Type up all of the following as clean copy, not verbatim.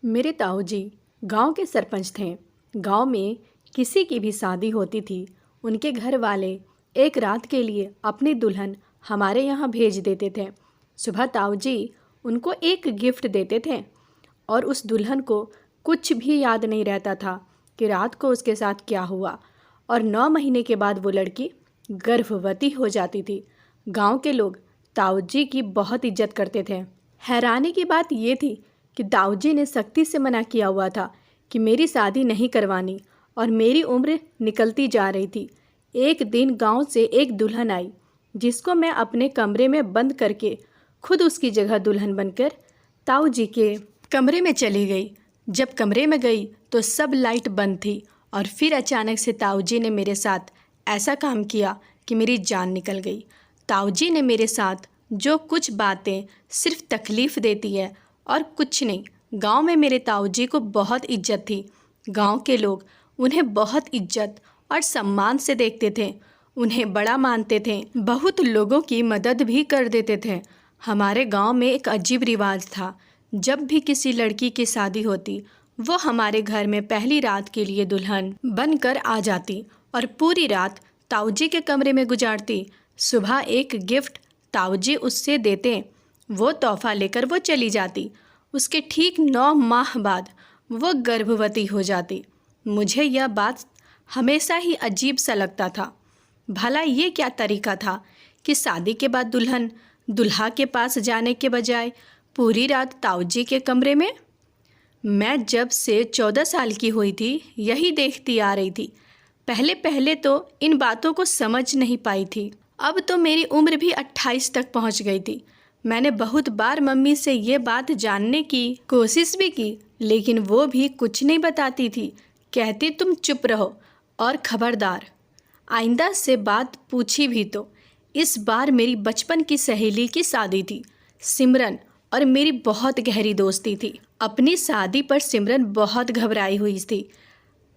मेरे ताऊ जी गांव के सरपंच थे। गांव में किसी की भी शादी होती थी, उनके घर वाले एक रात के लिए अपनी दुल्हन हमारे यहाँ भेज देते थे। सुबह ताऊ जी उनको एक गिफ्ट देते थे और उस दुल्हन को कुछ भी याद नहीं रहता था कि रात को उसके साथ क्या हुआ। और 9 महीने के बाद वो लड़की गर्भवती हो जाती थी। गांव के लोग ताऊ जी की बहुत इज्जत करते थे। हैरानी की बात ये थी कि ताऊ जी ने सख्ती से मना किया हुआ था कि मेरी शादी नहीं करवानी, और मेरी उम्र निकलती जा रही थी। एक दिन गांव से एक दुल्हन आई जिसको मैं अपने कमरे में बंद करके खुद उसकी जगह दुल्हन बनकर ताऊ जी के कमरे में चली गई। जब कमरे में गई तो सब लाइट बंद थी और फिर अचानक से ताऊ जी ने मेरे साथ ऐसा काम किया कि मेरी जान निकल गई। ताऊ जी ने मेरे साथ जो कुछ बातें सिर्फ तकलीफ़ देती है और कुछ नहीं। गांव में मेरे ताऊ जी को बहुत इज्जत थी। गांव के लोग उन्हें बहुत इज्जत और सम्मान से देखते थे, उन्हें बड़ा मानते थे, बहुत लोगों की मदद भी कर देते थे। हमारे गांव में एक अजीब रिवाज था, जब भी किसी लड़की की शादी होती वो हमारे घर में पहली रात के लिए दुल्हन बनकर आ जाती और पूरी रात ताऊ जी के कमरे में गुजारती। सुबह एक गिफ्ट ताऊ जी उससे देते, वो तोहफा लेकर वो चली जाती। उसके ठीक 9 माह बाद वो गर्भवती हो जाती। मुझे यह बात हमेशा ही अजीब सा लगता था। भला ये क्या तरीका था कि शादी के बाद दुल्हन दुल्हा के पास जाने के बजाय पूरी रात ताऊ जी के कमरे में। मैं जब से 14 साल की हुई थी यही देखती आ रही थी। पहले पहले तो इन बातों को समझ नहीं पाई थी। अब तो मेरी उम्र भी 28 तक पहुंच गई थी। मैंने बहुत बार मम्मी से ये बात जानने की कोशिश भी की, लेकिन वो भी कुछ नहीं बताती थी। कहती तुम चुप रहो और खबरदार आइंदा से बात पूछी भी तो। इस बार मेरी बचपन की सहेली की शादी थी। सिमरन और मेरी बहुत गहरी दोस्ती थी। अपनी शादी पर सिमरन बहुत घबराई हुई थी।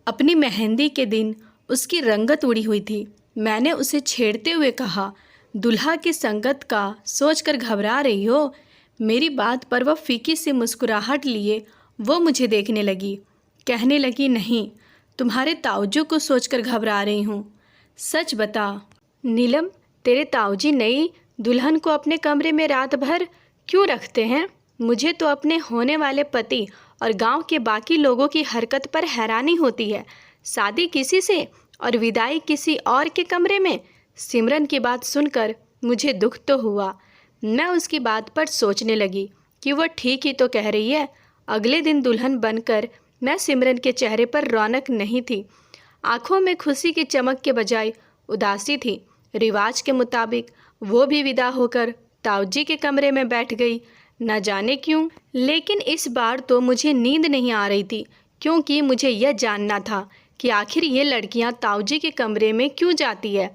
अपनी मेहंदी के दिन उसकी रंगत उड़ी हुई थी। मैंने उसे छेड़ते हुए कहा, दुल्हा की संगत का सोचकर घबरा रही हो। मेरी बात पर वह फीकी सी मुस्कुराहट लिए वो मुझे देखने लगी। कहने लगी, नहीं, तुम्हारे ताऊजी को सोचकर घबरा रही हूँ। सच बता नीलम, तेरे ताऊजी नई दुल्हन को अपने कमरे में रात भर क्यों रखते हैं? मुझे तो अपने होने वाले पति और गांव के बाकी लोगों की हरकत पर हैरानी होती है। शादी किसी से और विदाई किसी और के कमरे में। सिमरन की बात सुनकर मुझे दुख तो हुआ। मैं उसकी बात पर सोचने लगी कि वह ठीक ही तो कह रही है। अगले दिन दुल्हन बनकर मैं सिमरन के चेहरे पर रौनक नहीं थी। आंखों में खुशी की चमक के बजाय उदासी थी। रिवाज के मुताबिक वो भी विदा होकर ताऊजी के कमरे में बैठ गई। न जाने क्यों, लेकिन इस बार तो मुझे नींद नहीं आ रही थी, क्योंकि मुझे यह जानना था कि आखिर ये लड़कियां ताऊजी के कमरे में क्यों जाती है।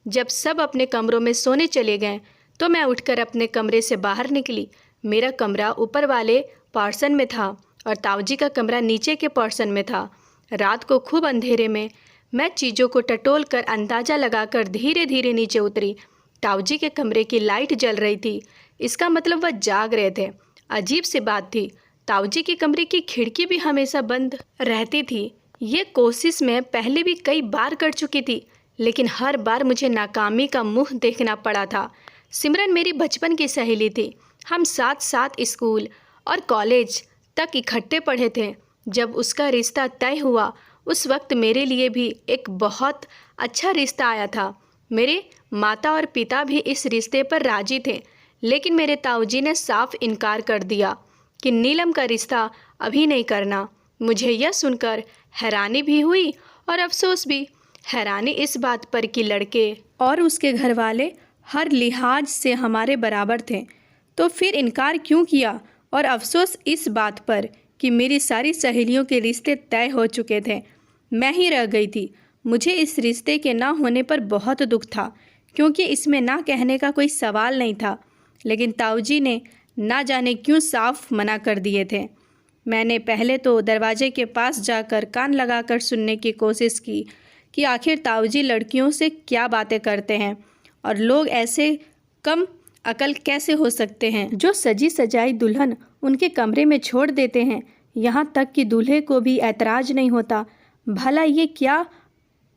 जब सब अपने कमरों में सोने चले गए तो मैं उठकर अपने कमरे से बाहर निकली। मेरा कमरा ऊपर वाले पोर्शन में था और ताऊजी का कमरा नीचे के पोर्शन में था। रात को खूब अंधेरे में मैं चीज़ों को टटोल कर अंदाज़ा लगाकर धीरे धीरे नीचे उतरी। ताऊजी के कमरे की लाइट जल रही थी, इसका मतलब वह जाग रहे थे। अजीब सी बात थी, ताऊजी के कमरे की खिड़की भी हमेशा बंद रहती थी। ये कोशिश मैं पहले भी कई बार कर चुकी थी, लेकिन हर बार मुझे नाकामी का मुंह देखना पड़ा था। सिमरन मेरी बचपन की सहेली थी। हम साथ साथ स्कूल और कॉलेज तक इकट्ठे पढ़े थे। जब उसका रिश्ता तय हुआ उस वक्त मेरे लिए भी एक बहुत अच्छा रिश्ता आया था। मेरे माता और पिता भी इस रिश्ते पर राजी थे, लेकिन मेरे ताऊजी ने साफ इनकार कर दिया कि नीलम का रिश्ता अभी नहीं करना। मुझे यह सुनकर हैरानी भी हुई और अफसोस भी। हैरानी इस बात पर कि लड़के और उसके घर वाले हर लिहाज से हमारे बराबर थे, तो फिर इनकार क्यों किया? और अफसोस इस बात पर कि मेरी सारी सहेलियों के रिश्ते तय हो चुके थे, मैं ही रह गई थी। मुझे इस रिश्ते के ना होने पर बहुत दुख था, क्योंकि इसमें ना कहने का कोई सवाल नहीं था, लेकिन ताऊजी ने ना जाने क्यों साफ मना कर दिए थे। मैंने पहले तो दरवाजे के पास जाकर कान लगाकर सुनने की कोशिश की कि आखिर ताऊजी लड़कियों से क्या बातें करते हैं और लोग ऐसे कम अकल कैसे हो सकते हैं जो सजी सजाई दुल्हन उनके कमरे में छोड़ देते हैं। यहाँ तक कि दूल्हे को भी ऐतराज़ नहीं होता। भला ये क्या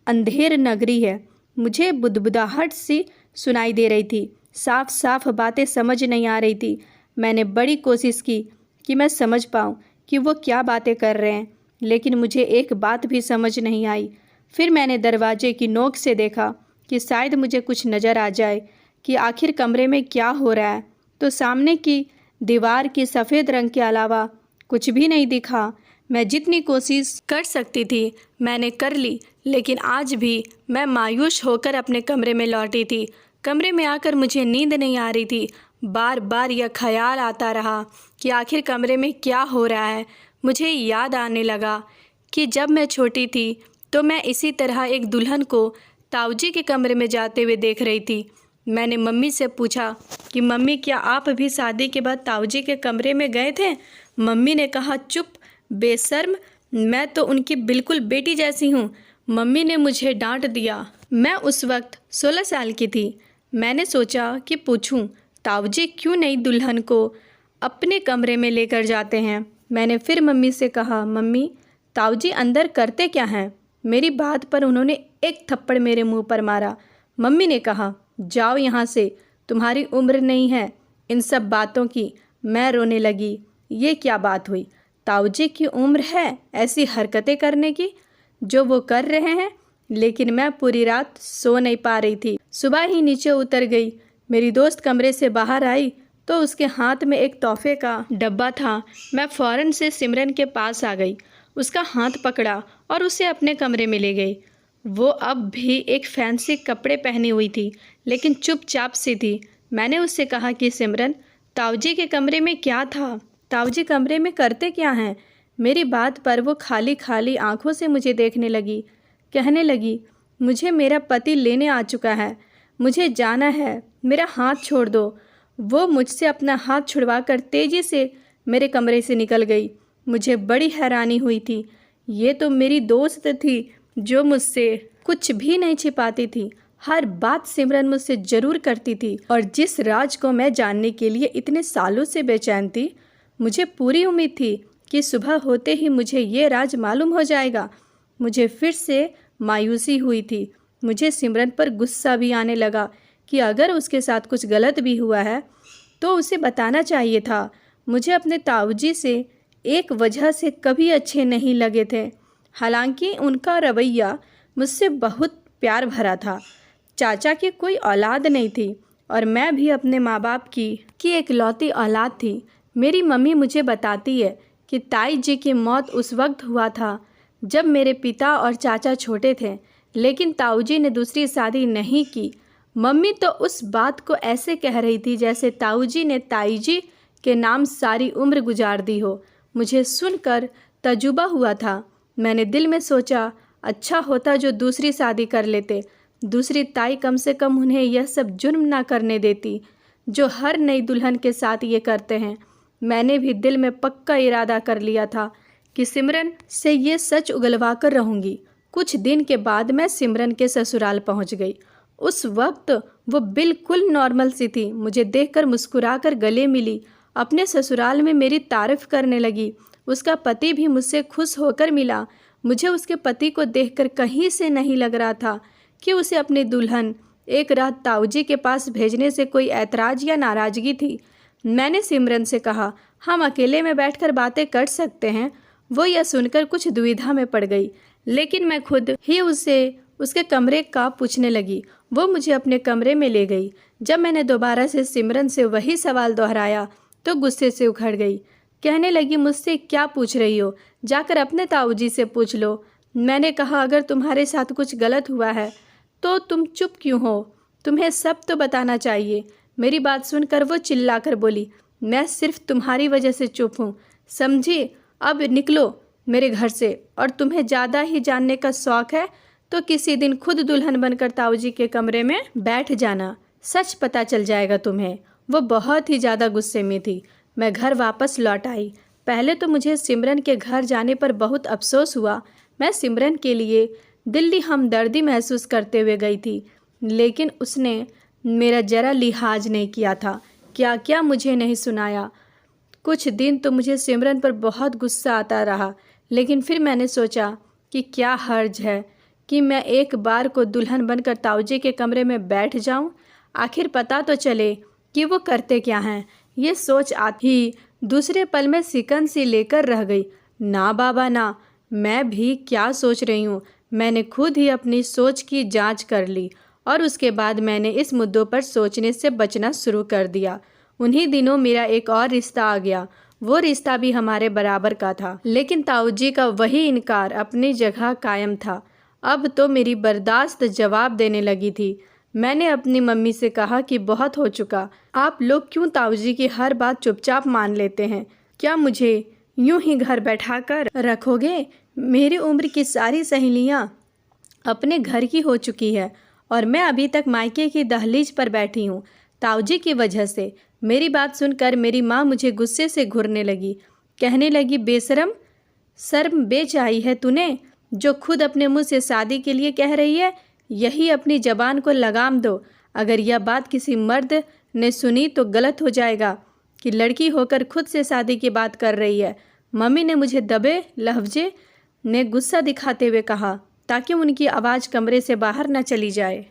अंधेर नगरी है। मुझे बुदबुदाहट सी सुनाई दे रही थी। साफ साफ बातें समझ नहीं आ रही थी। मैंने बड़ी कोशिश की कि मैं समझ पाऊँ कि वो क्या बातें कर रहे हैं, लेकिन मुझे एक बात भी समझ नहीं आई। फिर मैंने दरवाजे की नोक से देखा कि शायद मुझे कुछ नज़र आ जाए कि आखिर कमरे में क्या हो रहा है, तो सामने की दीवार की सफ़ेद रंग के अलावा कुछ भी नहीं दिखा। मैं जितनी कोशिश कर सकती थी मैंने कर ली, लेकिन आज भी मैं मायूस होकर अपने कमरे में लौटी थी। कमरे में आकर मुझे नींद नहीं आ रही थी। बार बार यह ख्याल आता रहा कि आखिर कमरे में क्या हो रहा है। मुझे याद आने लगा कि जब मैं छोटी थी तो मैं इसी तरह एक दुल्हन को ताऊजी के कमरे में जाते हुए देख रही थी। मैंने मम्मी से पूछा कि मम्मी, क्या आप भी शादी के बाद ताऊजी के कमरे में गए थे? मम्मी ने कहा, चुप बेशर्म, मैं तो उनकी बिल्कुल बेटी जैसी हूँ। मम्मी ने मुझे डांट दिया। मैं उस वक्त 16 साल की थी। मैंने सोचा कि पूछूं ताऊजी क्यों नई दुल्हन को अपने कमरे में लेकर जाते हैं। मैंने फिर मम्मी से कहा, मम्मी ताऊजी अंदर करते क्या हैं? मेरी बात पर उन्होंने एक थप्पड़ मेरे मुंह पर मारा। मम्मी ने कहा, जाओ यहाँ से, तुम्हारी उम्र नहीं है इन सब बातों की। मैं रोने लगी। ये क्या बात हुई? ताऊजी की उम्र है ऐसी हरकतें करने की जो वो कर रहे हैं? लेकिन मैं पूरी रात सो नहीं पा रही थी। सुबह ही नीचे उतर गई। मेरी दोस्त कमरे से बाहर आई तो उसके हाथ में एक तोहफे का डब्बा था। मैं फ़ौरन से सिमरन के पास आ गई, उसका हाथ पकड़ा और उसे अपने कमरे में ले गई। वो अब भी एक फैंसी कपड़े पहनी हुई थी, लेकिन चुपचाप सी थी। मैंने उससे कहा कि सिमरन, ताऊजी के कमरे में क्या था? ताऊजी कमरे में करते क्या हैं? मेरी बात पर वो खाली खाली आंखों से मुझे देखने लगी। कहने लगी, मुझे मेरा पति लेने आ चुका है, मुझे जाना है, मेरा हाथ छोड़ दो। वो मुझसे अपना हाथ छुड़वाकर तेज़ी से मेरे कमरे से निकल गई। मुझे बड़ी हैरानी हुई थी। ये तो मेरी दोस्त थी जो मुझसे कुछ भी नहीं छिपाती थी। हर बात सिमरन मुझसे ज़रूर करती थी, और जिस राज को मैं जानने के लिए इतने सालों से बेचैन थी, मुझे पूरी उम्मीद थी कि सुबह होते ही मुझे ये राज मालूम हो जाएगा। मुझे फिर से मायूसी हुई थी। मुझे सिमरन पर गुस्सा भी आने लगा कि अगर उसके साथ कुछ गलत भी हुआ है तो उसे बताना चाहिए था। मुझे अपने ताऊजी से एक वजह से कभी अच्छे नहीं लगे थे। हालांकि उनका रवैया मुझसे बहुत प्यार भरा था। चाचा की कोई औलाद नहीं थी और मैं भी अपने माँ बाप की इकलौती औलाद थी। मेरी मम्मी मुझे बताती है कि ताई जी की मौत उस वक्त हुआ था जब मेरे पिता और चाचा छोटे थे, लेकिन ताऊजी ने दूसरी शादी नहीं की। मम्मी तो उस बात को ऐसे कह रही थी जैसे ताऊजी ने ताई जी के नाम सारी उम्र गुजार दी हो। मुझे सुनकर तजुबा हुआ था। मैंने दिल में सोचा, अच्छा होता जो दूसरी शादी कर लेते। दूसरी ताई कम से कम उन्हें यह सब जुर्म ना करने देती जो हर नई दुल्हन के साथ ये करते हैं। मैंने भी दिल में पक्का इरादा कर लिया था कि सिमरन से ये सच उगलवा कर रहूँगी। कुछ दिन के बाद मैं सिमरन के ससुराल पहुँच गई। उस वक्त वो बिल्कुल नॉर्मल सी थी। मुझे देखकर मुस्कुराकर गले मिली, अपने ससुराल में मेरी तारीफ करने लगी। उसका पति भी मुझसे खुश होकर मिला। मुझे उसके पति को देखकर कहीं से नहीं लग रहा था कि उसे अपनी दुल्हन एक रात ताऊजी के पास भेजने से कोई ऐतराज़ या नाराज़गी थी। मैंने सिमरन से कहा, हम अकेले में बैठकर बातें कर सकते हैं। वो यह सुनकर कुछ दुविधा में पड़ गई, लेकिन मैं खुद ही उससे उसके कमरे का पूछने लगी। वो मुझे अपने कमरे में ले गई। जब मैंने दोबारा से सिमरन से वही सवाल दोहराया तो गुस्से से उखड़ गई। कहने लगी, मुझसे क्या पूछ रही हो? जाकर अपने ताऊजी से पूछ लो। मैंने कहा, अगर तुम्हारे साथ कुछ गलत हुआ है तो तुम चुप क्यों हो? तुम्हें सब तो बताना चाहिए। मेरी बात सुनकर वो चिल्लाकर बोली, मैं सिर्फ तुम्हारी वजह से चुप हूँ, समझी? अब निकलो मेरे घर से, और तुम्हें ज़्यादा ही जानने का शौक़ है तो किसी दिन खुद दुल्हन बनकर ताऊजी के कमरे में बैठ जाना, सच पता चल जाएगा तुम्हें। वो बहुत ही ज़्यादा गुस्से में थी। मैं घर वापस लौट आई। पहले तो मुझे सिमरन के घर जाने पर बहुत अफसोस हुआ। मैं सिमरन के लिए दिल्ली हमदर्दी महसूस करते हुए गई थी, लेकिन उसने मेरा जरा लिहाज नहीं किया था। क्या क्या मुझे नहीं सुनाया। कुछ दिन तो मुझे सिमरन पर बहुत गुस्सा आता रहा, लेकिन फिर मैंने सोचा कि क्या हर्ज है कि मैं एक बार को दुल्हन बनकर ताऊजी के कमरे में बैठ जाऊं। आखिर पता तो चले कि वो करते क्या हैं। ये सोच आती ही दूसरे पल में सिकन सी लेकर रह गई। ना बाबा ना, मैं भी क्या सोच रही हूँ। मैंने खुद ही अपनी सोच की जांच कर ली और उसके बाद मैंने इस मुद्दों पर सोचने से बचना शुरू कर दिया। उन्हीं दिनों मेरा एक और रिश्ता आ गया। वो रिश्ता भी हमारे बराबर का था, लेकिन ताऊजी का वही इनकार अपनी जगह कायम था। अब तो मेरी बर्दाश्त जवाब देने लगी थी। मैंने अपनी मम्मी से कहा कि बहुत हो चुका, आप लोग क्यों ताऊजी की हर बात चुपचाप मान लेते हैं? क्या मुझे यूं ही घर बैठा कर रखोगे? मेरी उम्र की सारी सहेलियां अपने घर की हो चुकी है और मैं अभी तक मायके की दहलीज पर बैठी हूँ, ताऊजी की वजह से। मेरी बात सुनकर मेरी माँ मुझे गुस्से से घूरने लगी। कहने लगी, बेशरम, शर्म बेच आई है तूने? जो खुद अपने मुंह से शादी के लिए कह रही है, यही अपनी जबान को लगाम दो। अगर यह बात किसी मर्द ने सुनी तो गलत हो जाएगा कि लड़की होकर खुद से शादी की बात कर रही है। मम्मी ने मुझे दबे लहजे ने गुस्सा दिखाते हुए कहा, ताकि उनकी आवाज़ कमरे से बाहर न चली जाए।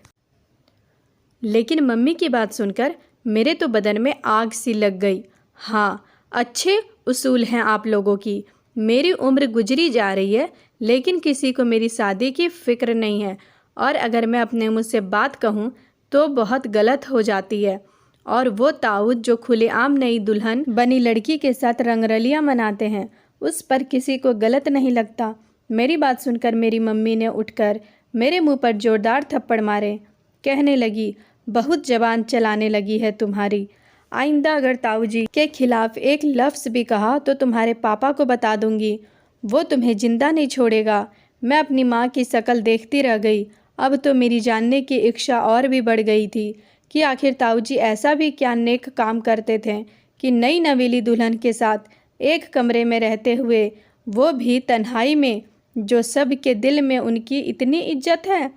लेकिन मम्मी की बात सुनकर मेरे तो बदन में आग सी लग गई। हाँ, अच्छे उसूल हैं आप लोगों की। मेरी उम्र गुजरी जा रही है, लेकिन किसी को मेरी शादी की फ़िक्र नहीं है, और अगर मैं अपने मुँह से बात कहूँ तो बहुत गलत हो जाती है। और वो ताऊद जो खुलेआम नई दुल्हन बनी लड़की के साथ रंगरलियाँ मनाते हैं, उस पर किसी को गलत नहीं लगता। मेरी बात सुनकर मेरी मम्मी ने उठकर मेरे मुंह पर जोरदार थप्पड़ मारे। कहने लगी, बहुत जबान चलाने लगी है तुम्हारी। आइंदा अगर ताऊजी के खिलाफ एक लफ्ज़ भी कहा तो तुम्हारे पापा को बता दूंगी, वो तुम्हें जिंदा नहीं छोड़ेगा। मैं अपनी माँ की शक्ल देखती रह गई। अब तो मेरी जानने की इच्छा और भी बढ़ गई थी कि आखिर ताऊजी ऐसा भी क्या नेक काम करते थे कि नई नवेली दुल्हन के साथ एक कमरे में रहते हुए, वो भी तन्हाई में, जो सब के दिल में उनकी इतनी इज्जत है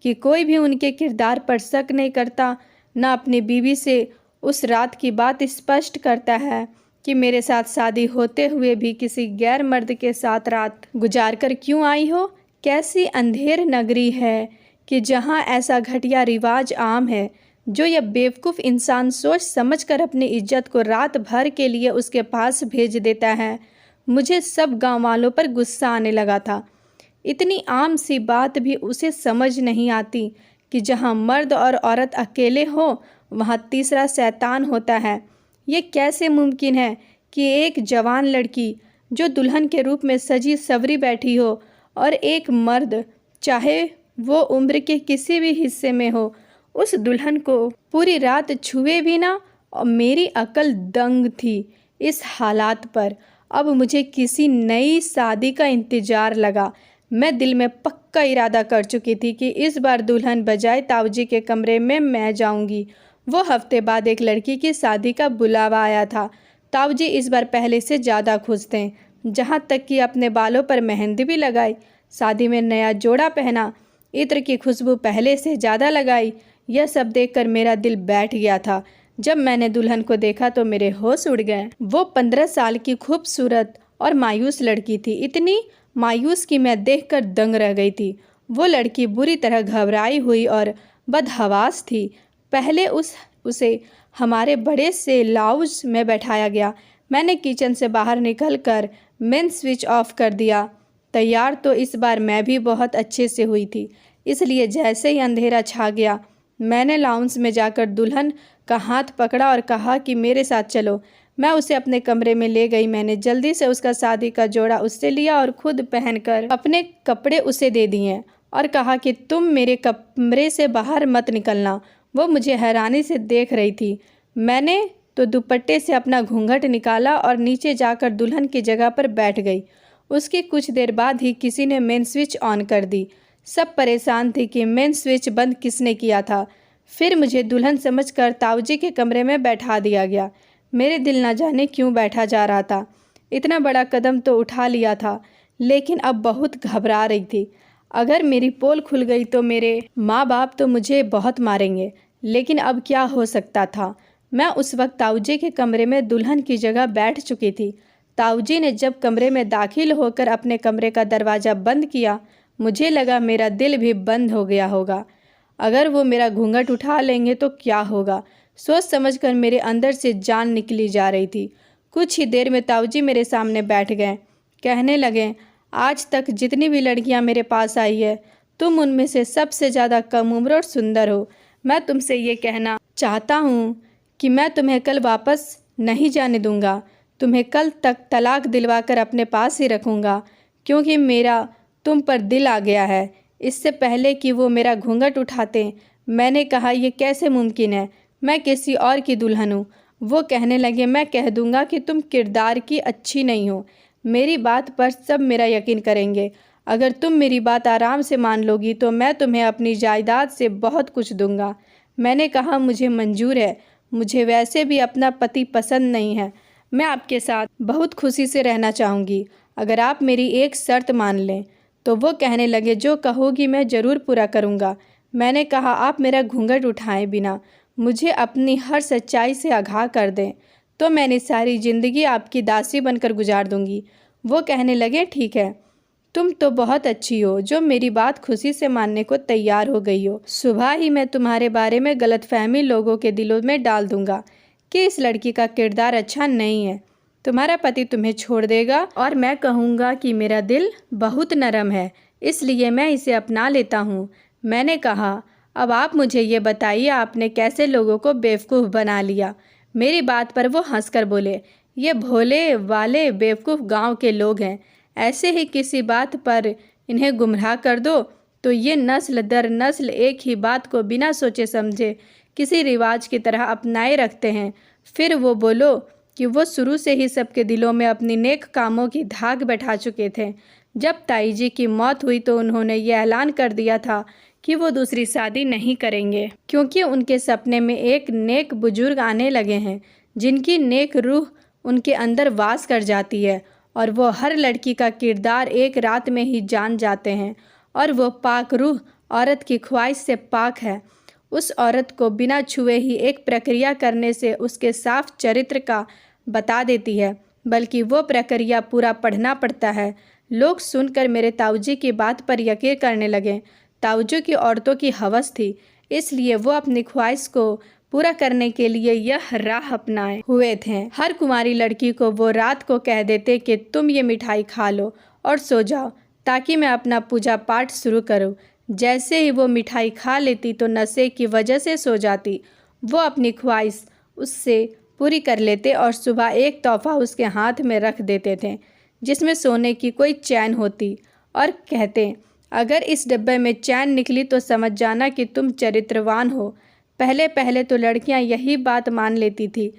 कि कोई भी उनके किरदार पर शक नहीं करता, न अपनी बीवी से उस रात की बात स्पष्ट करता है कि मेरे साथ शादी होते हुए भी किसी गैर मर्द के साथ रात गुजार कर क्यों आई हो। कैसी अंधेर नगरी है कि जहाँ ऐसा घटिया रिवाज आम है, जो यह बेवकूफ़ इंसान सोच समझकर अपनी इज्जत को रात भर के लिए उसके पास भेज देता है। मुझे सब गांव वालों पर गुस्सा आने लगा था। इतनी आम सी बात भी उसे समझ नहीं आती कि जहाँ मर्द और औरत अकेले हो, वहाँ तीसरा शैतान होता है। ये कैसे मुमकिन है कि एक जवान लड़की जो दुल्हन के रूप में सजी सवरी बैठी हो, और एक मर्द, चाहे वो उम्र के किसी भी हिस्से में हो, उस दुल्हन को पूरी रात छुए भी ना। और मेरी अकल दंग थी इस हालात पर। अब मुझे किसी नई शादी का इंतज़ार लगा। मैं दिल में पक्का इरादा कर चुकी थी कि इस बार दुल्हन बजाय ताऊजी के कमरे में मैं जाऊंगी। वो हफ्ते बाद एक लड़की की शादी का बुलावा आया था। ताऊजी इस बार पहले से ज़्यादा खुश थे, जहाँ तक कि अपने बालों पर मेहंदी भी लगाई, शादी में नया जोड़ा पहना, इत्र की खुशबू पहले से ज़्यादा लगाई। यह सब देखकर मेरा दिल बैठ गया था। जब मैंने दुल्हन को देखा तो मेरे होश उड़ गए। वो 15 साल की खूबसूरत और मायूस लड़की थी, इतनी मायूस कि मैं देखकर दंग रह गई थी। वो लड़की बुरी तरह घबराई हुई और बदहवास थी। पहले उसे हमारे बड़े से लाउंज में बैठाया गया। मैंने किचन से बाहर निकलकर मेन स्विच ऑफ कर दिया। तैयार तो इस बार मैं भी बहुत अच्छे से हुई थी, इसलिए जैसे ही अंधेरा छा गया, मैंने लाउंज में जाकर दुल्हन का हाथ पकड़ा और कहा कि मेरे साथ चलो। मैं उसे अपने कमरे में ले गई। मैंने जल्दी से उसका शादी का जोड़ा उससे लिया और खुद पहनकर अपने कपड़े उसे दे दिए और कहा कि तुम मेरे कमरे से बाहर मत निकलना। वो मुझे हैरानी से देख रही थी। मैंने तो दुपट्टे से अपना घूंघट निकाला और नीचे जाकर दुल्हन की जगह पर बैठ गई। उसकी कुछ देर बाद ही किसी ने मेन स्विच ऑन कर दी। सब परेशान थे कि मेन स्विच बंद किसने किया था। फिर मुझे दुल्हन समझकर ताऊजी के कमरे में बैठा दिया गया। मेरे दिल न जाने क्यों बैठा जा रहा था। इतना बड़ा कदम तो उठा लिया था, लेकिन अब बहुत घबरा रही थी। अगर मेरी पोल खुल गई तो मेरे माँ बाप तो मुझे बहुत मारेंगे, लेकिन अब क्या हो सकता था। मैं उस वक्त ताऊजी के कमरे में दुल्हन की जगह बैठ चुकी थी। ताऊजी ने जब कमरे में दाखिल होकर अपने कमरे का दरवाज़ा बंद किया, मुझे लगा मेरा दिल भी बंद हो गया होगा। अगर वो मेरा घूंघट उठा लेंगे तो क्या होगा, सोच समझकर मेरे अंदर से जान निकली जा रही थी। कुछ ही देर में ताऊजी मेरे सामने बैठ गए। कहने लगे, आज तक जितनी भी लड़कियां मेरे पास आई है, तुम उनमें से सबसे ज़्यादा कम उम्र और सुंदर हो। मैं तुमसे ये कहना चाहता हूँ कि मैं तुम्हें कल वापस नहीं जाने दूँगा। तुम्हें कल तक तलाक दिलवा कर अपने पास ही रखूँगा, क्योंकि मेरा तुम पर दिल आ गया है। इससे पहले कि वो मेरा घूंघट उठाते, मैंने कहा, ये कैसे मुमकिन है, मैं किसी और की दुल्हन हूँ। वो कहने लगे, मैं कह दूँगा कि तुम किरदार की अच्छी नहीं हो। मेरी बात पर सब मेरा यकीन करेंगे। अगर तुम मेरी बात आराम से मान लोगी तो मैं तुम्हें अपनी जायदाद से बहुत कुछ दूंगा। मैंने कहा, मुझे मंजूर है। मुझे वैसे भी अपना पति पसंद नहीं है। मैं आपके साथ बहुत खुशी से रहना चाहूँगी, अगर आप मेरी एक शर्त मान लें। तो वो कहने लगे, जो कहोगी मैं ज़रूर पूरा करूँगा। मैंने कहा, आप मेरा घूंघट उठाए बिना मुझे अपनी हर सच्चाई से आगाह कर दें, तो मैंने सारी ज़िंदगी आपकी दासी बनकर गुजार दूँगी। वो कहने लगे, ठीक है, तुम तो बहुत अच्छी हो जो मेरी बात खुशी से मानने को तैयार हो गई हो। सुबह ही मैं तुम्हारे बारे में गलतफहमी लोगों के दिलों में डाल दूंगा कि इस लड़की का किरदार अच्छा नहीं है। तुम्हारा पति तुम्हें छोड़ देगा और मैं कहूँगा कि मेरा दिल बहुत नरम है, इसलिए मैं इसे अपना लेता हूँ। मैंने कहा, अब आप मुझे ये बताइए, आपने कैसे लोगों को बेवकूफ़ बना लिया। मेरी बात पर वो हंसकर बोले, ये भोले वाले बेवकूफ़ गाँव के लोग हैं। ऐसे ही किसी बात पर इन्हें गुमराह कर दो तो ये नस्ल दर नस्ल एक ही बात को बिना सोचे समझे किसी रिवाज की तरह अपनाए रखते हैं। फिर वो बोलो कि वो शुरू से ही सबके दिलों में अपनी नेक कामों की धाक बैठा चुके थे। जब ताई जी की मौत हुई तो उन्होंने ये ऐलान कर दिया था कि वो दूसरी शादी नहीं करेंगे, क्योंकि उनके सपने में एक नेक बुजुर्ग आने लगे हैं, जिनकी नेक रूह उनके अंदर वास कर जाती है और वो हर लड़की का किरदार एक रात में ही जान जाते हैं। और वो पाक रूह औरत की ख्वाहिश से पाक है। उस औरत को बिना छुए ही एक प्रक्रिया करने से उसके साफ चरित्र का बता देती है, बल्कि वो प्रक्रिया पूरा पढ़ना पड़ता है। लोग सुनकर मेरे ताऊजी की बात पर यकीन करने लगे। ताऊजी की औरतों की हवस थी, इसलिए वो अपनी ख्वाहिश को पूरा करने के लिए यह राह अपनाए हुए थे। हर कुंवारी लड़की को वो रात को कह देते कि तुम ये मिठाई खा लो और सो जाओ, ताकि मैं अपना पूजा पाठ शुरू करूं। जैसे ही वो मिठाई खा लेती तो नशे की वजह से सो जाती। वो अपनी ख्वाहिश उससे पूरी कर लेते और सुबह एक तोहफा उसके हाथ में रख देते थे, जिसमें सोने की कोई चैन होती, और कहते, अगर इस डब्बे में चैन निकली तो समझ जाना कि तुम चरित्रवान हो। पहले पहले तो लड़कियां यही बात मान लेती थी,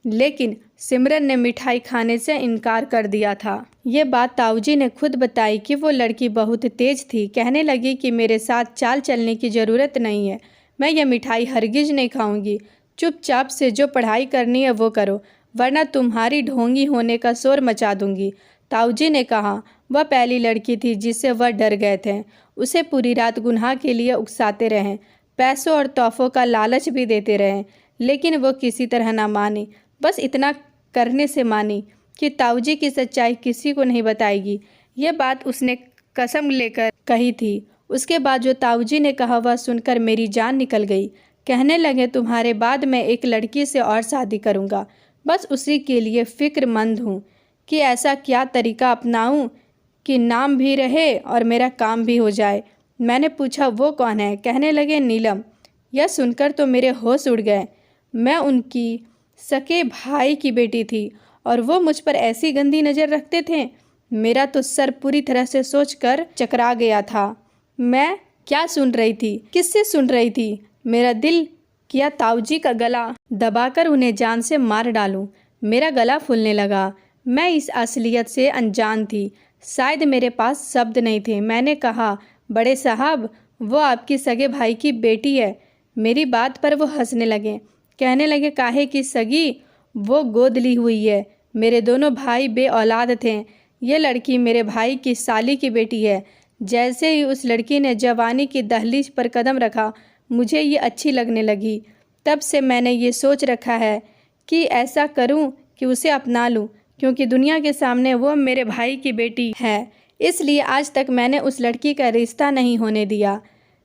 लेकिन सिमरन ने मिठाई खाने से इनकार कर दिया था। ये बात ताऊजी ने खुद बताई कि वो लड़की बहुत तेज थी। कहने लगी कि मेरे साथ चाल चलने की ज़रूरत नहीं है, मैं ये मिठाई हरगिज नहीं खाऊंगी। चुपचाप से जो पढ़ाई करनी है वो करो, वरना तुम्हारी ढोंगी होने का शोर मचा दूंगी। ताऊजी ने कहा, वह पहली लड़की थी जिससे वह डर गए थे। उसे पूरी रात गुनाह के लिए उकसाते रहें, पैसों और तोहफों का लालच भी देते रहें, लेकिन वो किसी तरह ना मानी। बस इतना करने से मानी कि ताऊजी की सच्चाई किसी को नहीं बताएगी। ये बात उसने कसम लेकर कही थी। उसके बाद जो ताऊजी ने कहा वह सुनकर मेरी जान निकल गई। कहने लगे, तुम्हारे बाद मैं एक लड़की से और शादी करूँगा, बस उसी के लिए फ़िक्रमंद हूँ कि ऐसा क्या तरीका अपनाऊँ कि नाम भी रहे और मेरा काम भी हो जाए। मैंने पूछा, वो कौन है? कहने लगे, नीलम। यह सुनकर तो मेरे होश उड़ गए। मैं उनकी सके भाई की बेटी थी और वो मुझ पर ऐसी गंदी नज़र रखते थे। मेरा तो सर पूरी तरह से सोचकर चकरा गया था। मैं क्या सुन रही थी, किससे सुन रही थी? मेरा दिल किया ताऊजी का गला दबाकर उन्हें जान से मार डालूं। मेरा गला फूलने लगा। मैं इस असलियत से अनजान थी, शायद मेरे पास शब्द नहीं थे। मैंने कहा, बड़े साहब, वो आपकी सगे भाई की बेटी है। मेरी बात पर वो हंसने लगे। कहने लगे, काहे की सगी? वो गोद ली हुई है। मेरे दोनों भाई बे औलाद थे। ये लड़की मेरे भाई की साली की बेटी है। जैसे ही उस लड़की ने जवानी की दहलीज पर कदम रखा, मुझे ये अच्छी लगने लगी। तब से मैंने ये सोच रखा है कि ऐसा करूं कि उसे अपना लूं, क्योंकि दुनिया के सामने वो मेरे भाई की बेटी है। इसलिए आज तक मैंने उस लड़की का रिश्ता नहीं होने दिया।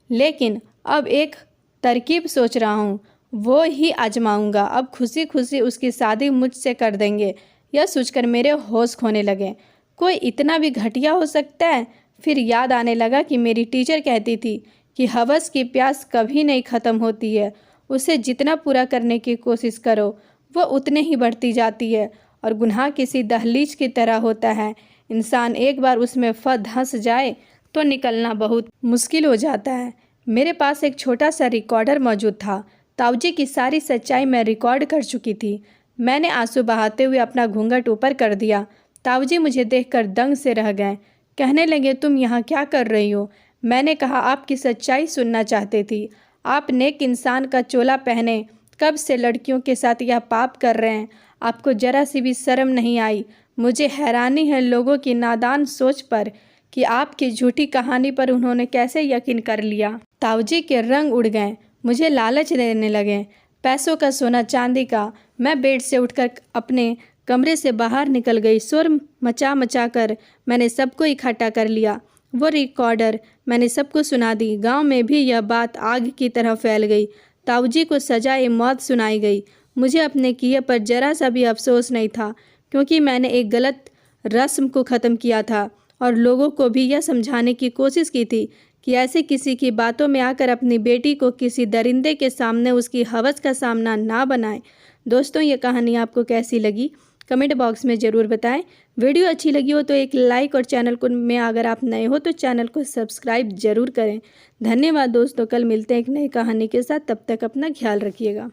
लेकिन अब एक तरकीब सोच रहा हूँ, वो ही आजमाऊंगा। अब खुशी खुशी उसकी शादी मुझसे कर देंगे। यह सोचकर मेरे होश खोने लगे। कोई इतना भी घटिया हो सकता है? फिर याद आने लगा कि मेरी टीचर कहती थी कि हवस की प्यास कभी नहीं ख़त्म होती है, उसे जितना पूरा करने की कोशिश करो वो उतने ही बढ़ती जाती है। और गुनाह किसी दहलीज की तरह होता है, इंसान एक बार उसमें धंस जाए तो निकलना बहुत मुश्किल हो जाता है। मेरे पास एक छोटा सा रिकॉर्डर मौजूद था। ताऊजी की सारी सच्चाई मैं रिकॉर्ड कर चुकी थी। मैंने आंसू बहाते हुए अपना घूंघट ऊपर कर दिया। ताऊजी मुझे देखकर दंग से रह गए। कहने लगे, तुम यहाँ क्या कर रही हो? मैंने कहा, आपकी सच्चाई सुनना चाहते थी। आप नेक इंसान का चोला पहने कब से लड़कियों के साथ यह पाप कर रहे हैं? आपको जरा सी भी शर्म नहीं आई? मुझे हैरानी है लोगों की नादान सोच पर कि आपकी झूठी कहानी पर उन्होंने कैसे यकीन कर लिया। ताऊजी के रंग उड़ गए, मुझे लालच देने लगे, पैसों का, सोना चांदी का। मैं बेड से उठकर अपने कमरे से बाहर निकल गई। शोर मचा मचा कर मैंने सबको इकट्ठा कर लिया। वो रिकॉर्डर मैंने सबको सुना दी। गांव में भी यह बात आग की तरह फैल गई। ताऊजी को सजाए मौत सुनाई गई। मुझे अपने किए पर जरा सा भी अफसोस नहीं था, क्योंकि मैंने एक गलत रस्म को ख़त्म किया था और लोगों को भी यह समझाने की कोशिश की थी कि ऐसे किसी की बातों में आकर अपनी बेटी को किसी दरिंदे के सामने उसकी हवस का सामना ना बनाएं। दोस्तों, ये कहानी आपको कैसी लगी कमेंट बॉक्स में ज़रूर बताएं। वीडियो अच्छी लगी हो तो एक लाइक और चैनल को में अगर आप नए हो तो चैनल को सब्सक्राइब जरूर करें। धन्यवाद दोस्तों, कल मिलते हैं एक नई कहानी के साथ। तब तक अपना ख्याल रखिएगा।